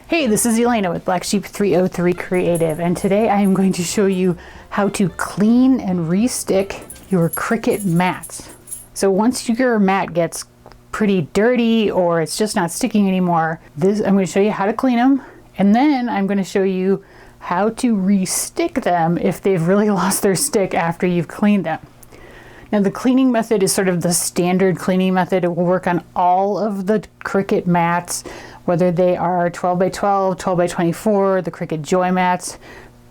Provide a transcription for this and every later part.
Hey, this is Elena with Black Sheep 303 Creative, and today I am going to show you how to clean and restick your Cricut mats. So once your mat gets pretty dirty or it's just not sticking anymore, I'm going to show you how to clean them, and then I'm going to show you how to restick them if they've really lost their stick after you've cleaned them. Now the cleaning method is sort of the standard cleaning method. It will work on all of the Cricut mats, whether they are 12 by 12, 12 by 24, the Cricut Joy mats.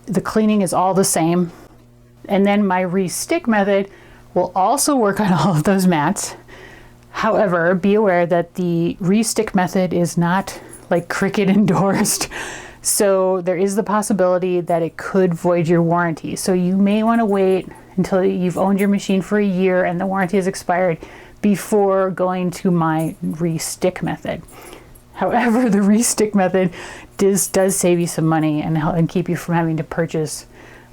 The cleaning is all the same. And then my restick method will also work on all of those mats. However, be aware that the restick method is not like Cricut endorsed. So there is the possibility that it could void your warranty. So you may want to wait until you've owned your machine for a year and the warranty has expired before going to my restick method. However, the restick method does save you some money and keep you from having to purchase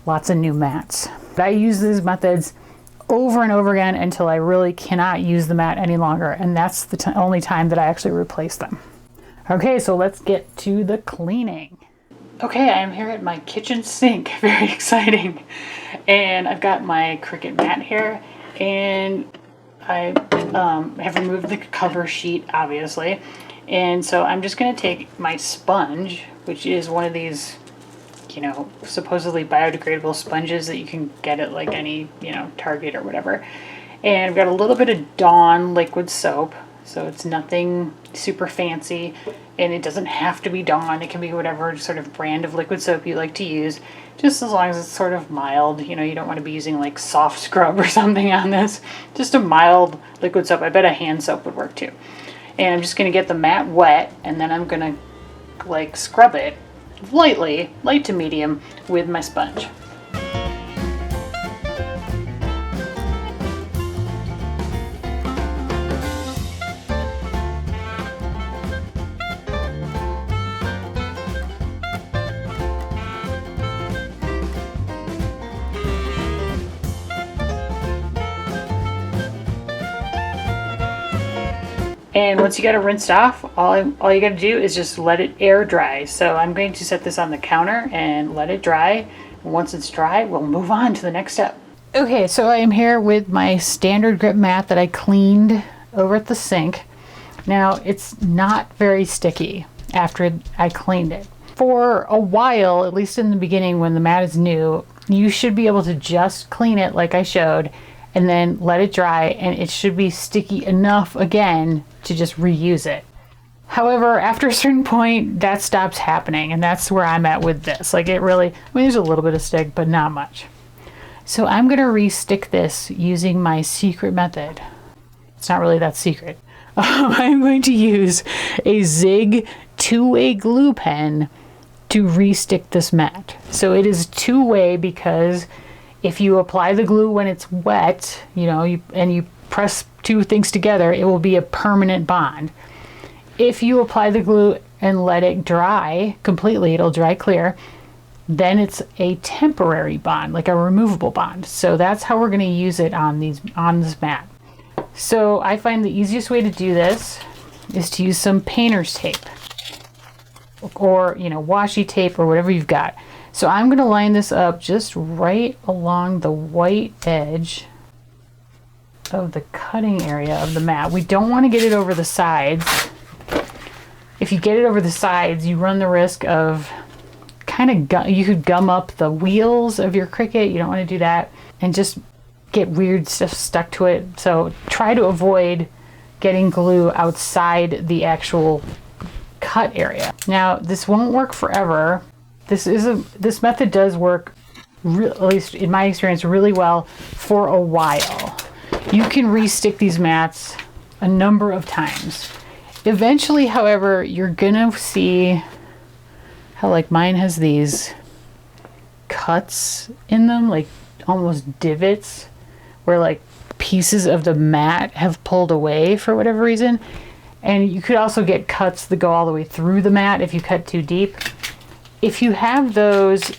lots of new mats. But I use these methods over and over again until I really cannot use the mat any longer, and that's the only time that I actually replace them. Okay, so let's get to the cleaning. Okay, I'm here at my kitchen sink, very exciting. And I've got my Cricut mat here, and I have removed the cover sheet, obviously. And so I'm just going to take my sponge, which is one of these, supposedly biodegradable sponges that you can get at like any, Target or whatever. And I've got a little bit of Dawn liquid soap, so it's nothing super fancy, and it doesn't have to be Dawn. It can be whatever sort of brand of liquid soap you like to use, just as long as it's sort of mild. You don't want to be using like soft scrub or something on this. Just a mild liquid soap. I bet a hand soap would work too. And I'm just going to get the mat wet, and then I'm going to like scrub it lightly, light to medium, with my sponge. And once you got it rinsed off, all you got to do is just let it air dry. So I'm going to set this on the counter and let it dry. And once it's dry, we'll move on to the next step. Okay, so I am here with my standard grip mat that I cleaned over at the sink. Now, it's not very sticky after I cleaned it. For a while, at least in the beginning when the mat is new, you should be able to just clean it like I showed and then let it dry, and it should be sticky enough again to just reuse it. However, after a certain point, that stops happening, and that's where I'm at with this. Like it really, there's a little bit of stick, but not much. So I'm gonna restick this using my secret method. It's not really that secret. I'm going to use a Zig two-way glue pen to restick this mat. So it is two-way because if you apply the glue when it's wet, and you press two things together, it will be a permanent bond. If you apply the glue and let it dry completely, it'll dry clear, then it's a temporary bond, like a removable bond. So that's how we're going to use it on this mat. So I find the easiest way to do this is to use some painter's tape or washi tape or whatever you've got. So I'm going to line this up just right along the white edge of the cutting area of the mat. We don't want to get it over the sides. If you get it over the sides, you run the risk of you could gum up the wheels of your Cricut. You don't want to do that and just get weird stuff stuck to it. So try to avoid getting glue outside the actual cut area. Now, this won't work forever. This method does work, at least in my experience, really well for a while. You can restick these mats a number of times. Eventually, however, you're gonna see how like mine has these cuts in them, like almost divots, where like pieces of the mat have pulled away for whatever reason. And you could also get cuts that go all the way through the mat if you cut too deep. If you have those,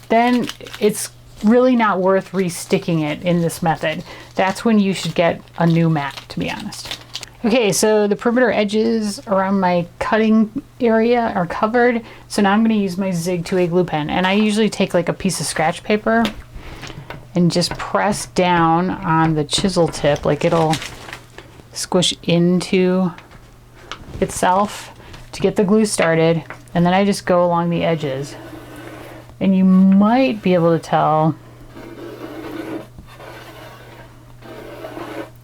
then it's really not worth resticking it in this method. That's when you should get a new mat, to be honest. Okay, so the perimeter edges around my cutting area are covered. So now I'm going to use my Zig 2A glue pen. And I usually take like a piece of scratch paper and just press down on the chisel tip. Like it'll squish into itself to get the glue started. And then I just go along the edges. And you might be able to tell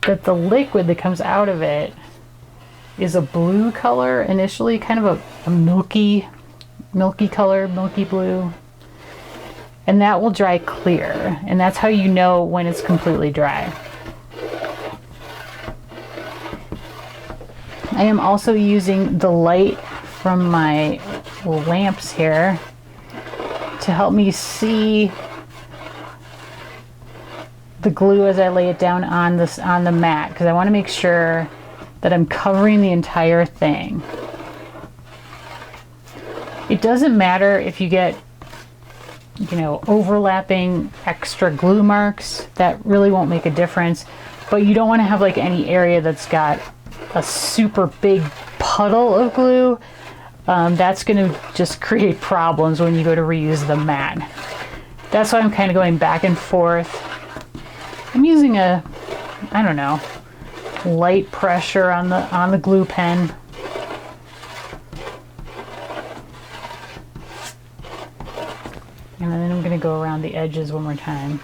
that the liquid that comes out of it is a blue color initially, kind of a milky color, milky blue. And that will dry clear. And that's how you know when it's completely dry. I am also using the light from my lamps here to help me see the glue as I lay it down on the mat, because I want to make sure that I'm covering the entire thing. It doesn't matter if you get, you know, overlapping extra glue marks. That really won't make a difference, but you don't want to have like any area that's got a super big puddle of glue. That's going to just create problems when you go to reuse the mat. That's why I'm kind of going back and forth. I'm using a, I don't know, light pressure on the glue pen. And then I'm going to go around the edges one more time.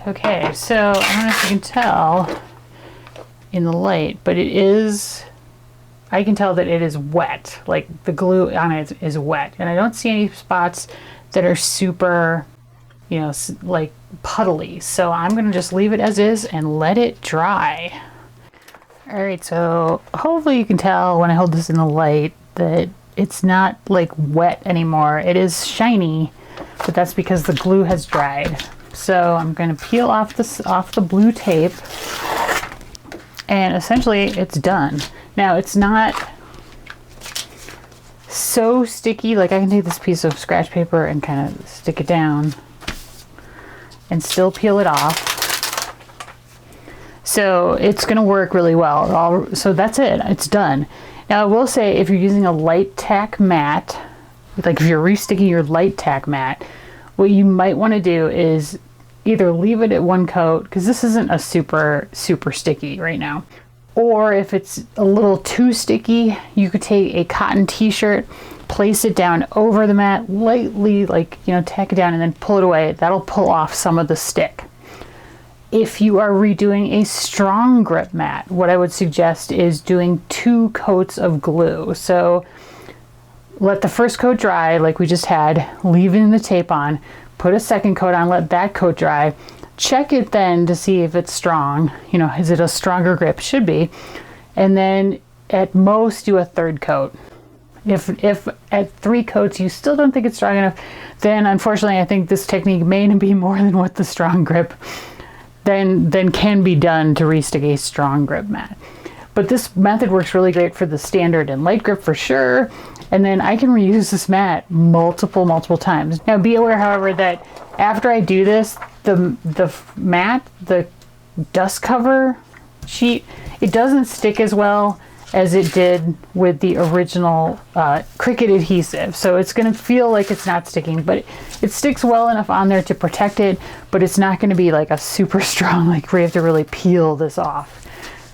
Okay, so I don't know if you can tell in the light, but it is, I can tell that it is wet. Like the glue on it is wet. And I don't see any spots that are super, you know, like puddly. So I'm going to just leave it as is and let it dry. All right, so hopefully you can tell when I hold this in the light that it's not like wet anymore. It is shiny, but that's because the glue has dried. So I'm going to peel off the blue tape, and essentially it's done. Now it's not so sticky. Like I can take this piece of scratch paper and kind of stick it down and still peel it off. So it's going to work really well. So that's it. It's done. Now I will say, if you're using a light tack mat, like if you're resticking your light tack mat, what you might want to do is either leave it at one coat, because this isn't a super sticky right now, or if it's a little too sticky, you could take a cotton t-shirt, place it down over the mat, lightly, like, you know, tack it down and then pull it away. That'll pull off some of the stick. If you are redoing a strong grip mat, what I would suggest is doing 2 coats of glue. So let the first coat dry like we just had, leaving the tape on, put a second coat on, let that coat dry, check it then to see if it's strong. You know, is it a stronger grip? Should be. And then at most do a third coat. If at 3 coats you still don't think it's strong enough, then unfortunately I think this technique may be more than what the strong grip then can be done to restick a strong grip mat. But this method works really great for the standard and light grip for sure. And then I can reuse this mat multiple times. Now be aware, however, that after I do this, the mat, the dust cover sheet, it doesn't stick as well as it did with the original Cricut adhesive. So it's going to feel like it's not sticking, but it sticks well enough on there to protect it, but it's not going to be like a super strong, like where you have to really peel this off.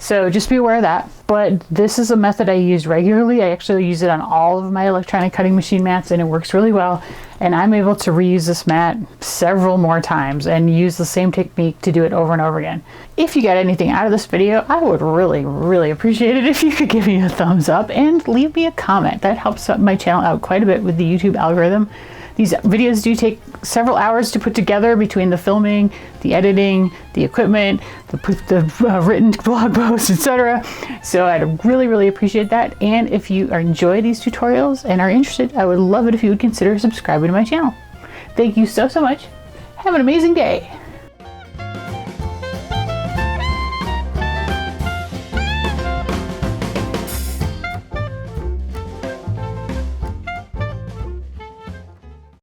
So just be aware of that. But this is a method I use regularly. I actually use it on all of my electronic cutting machine mats, and it works really well. And I'm able to reuse this mat several more times and use the same technique to do it over and over again. If you got anything out of this video, I would really appreciate it if you could give me a thumbs up and leave me a comment. That helps my channel out quite a bit with the YouTube algorithm. These videos do take several hours to put together between the filming, the editing, the equipment, the written blog posts, etc. So I'd really appreciate that. And if you enjoy these tutorials and are interested, I would love it if you would consider subscribing to my channel. Thank you so much. Have an amazing day.